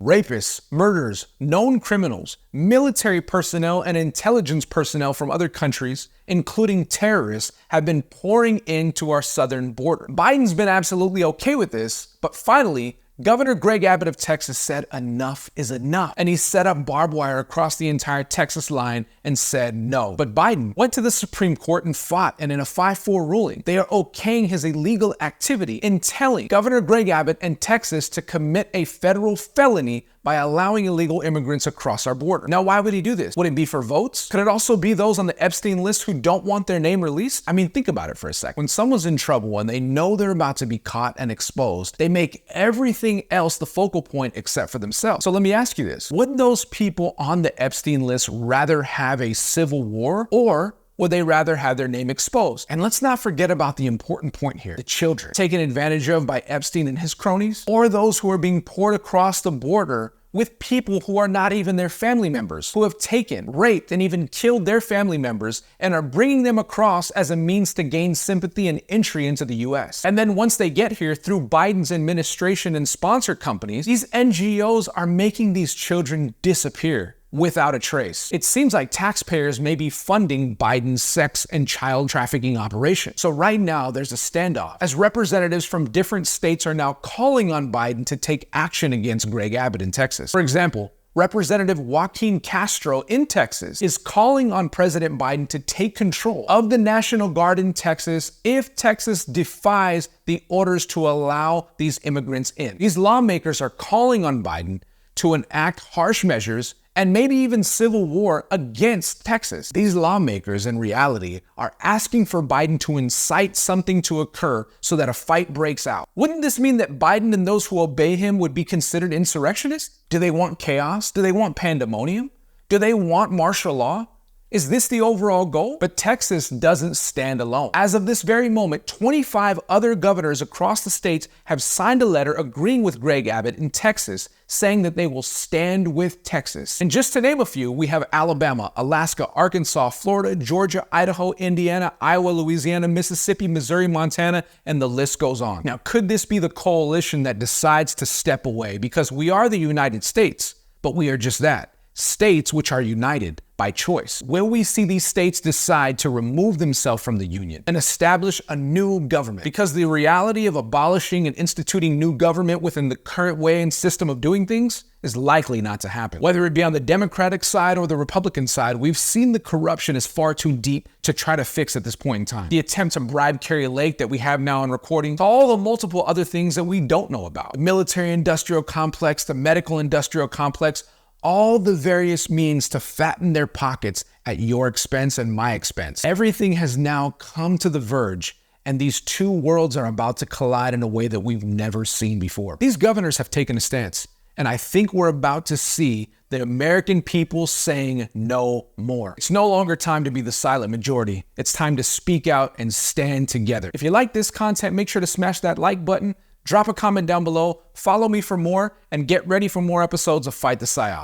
Rapists, murderers, known criminals, military personnel, and intelligence personnel from other countries, including terrorists, have been pouring into our southern border. Biden's been absolutely okay with this, but finally, Governor Greg Abbott of Texas said enough is enough, and he set up barbed wire across the entire Texas line and said no. But Biden went to the Supreme Court and fought, and in a 5-4 ruling, they are okaying his illegal activity in telling Governor Greg Abbott and Texas to commit a federal felony by allowing illegal immigrants across our border. Now, why would he do this? Would it be for votes? Could it also be those on the Epstein list who don't want their name released? I mean, think about it for a second. When someone's in trouble and they know they're about to be caught and exposed, they make everything else the focal point except for themselves. So let me ask you this. Would those people on the Epstein list rather have a civil war, or would they rather have their name exposed? And let's not forget about the important point here. The children taken advantage of by Epstein and his cronies, or those who are being poured across the border with people who are not even their family members, who have taken, raped, and even killed their family members and are bringing them across as a means to gain sympathy and entry into the US. And then once they get here through Biden's administration and sponsor companies, these NGOs are making these children disappear without a trace. It seems like taxpayers may be funding Biden's sex and child trafficking operation. So right now, there's a standoff, as representatives from different states are now calling on Biden to take action against Greg Abbott in Texas. For example, Representative Joaquin Castro in Texas is calling on President Biden to take control of the National Guard in Texas if Texas defies the orders to allow these immigrants in. These lawmakers are calling on Biden to enact harsh measures and maybe even civil war against Texas. These lawmakers, in reality, are asking for Biden to incite something to occur so that a fight breaks out. Wouldn't this mean that Biden and those who obey him would be considered insurrectionists? Do they want chaos? Do they want pandemonium? Do they want martial law? Is this the overall goal? But Texas doesn't stand alone. As of this very moment, 25 other governors across the states have signed a letter agreeing with Greg Abbott in Texas, saying that they will stand with Texas. And just to name a few, we have Alabama, Alaska, Arkansas, Florida, Georgia, Idaho, Indiana, Iowa, Louisiana, Mississippi, Missouri, Montana, and the list goes on. Now, could this be the coalition that decides to step away? Because we are the United States, but we are just that. States which are united by choice. Will we see these states decide to remove themselves from the union and establish a new government? Because the reality of abolishing and instituting new government within the current way and system of doing things is likely not to happen. Whether it be on the Democratic side or the Republican side, we've seen the corruption is far too deep to try to fix at this point in time. The attempt to bribe Kari Lake that we have now on recording, all the multiple other things that we don't know about. The military-industrial complex, the medical-industrial complex, all the various means to fatten their pockets at your expense and my expense. Everything has now come to the verge, and these two worlds are about to collide in a way that we've never seen before. These governors have taken a stance, and I think we're about to see the American people saying no more. It's no longer time to be the silent majority. It's time to speak out and stand together. If you like this content, make sure to smash that like button, drop a comment down below, follow me for more, and get ready for more episodes of Fight the PSYOP.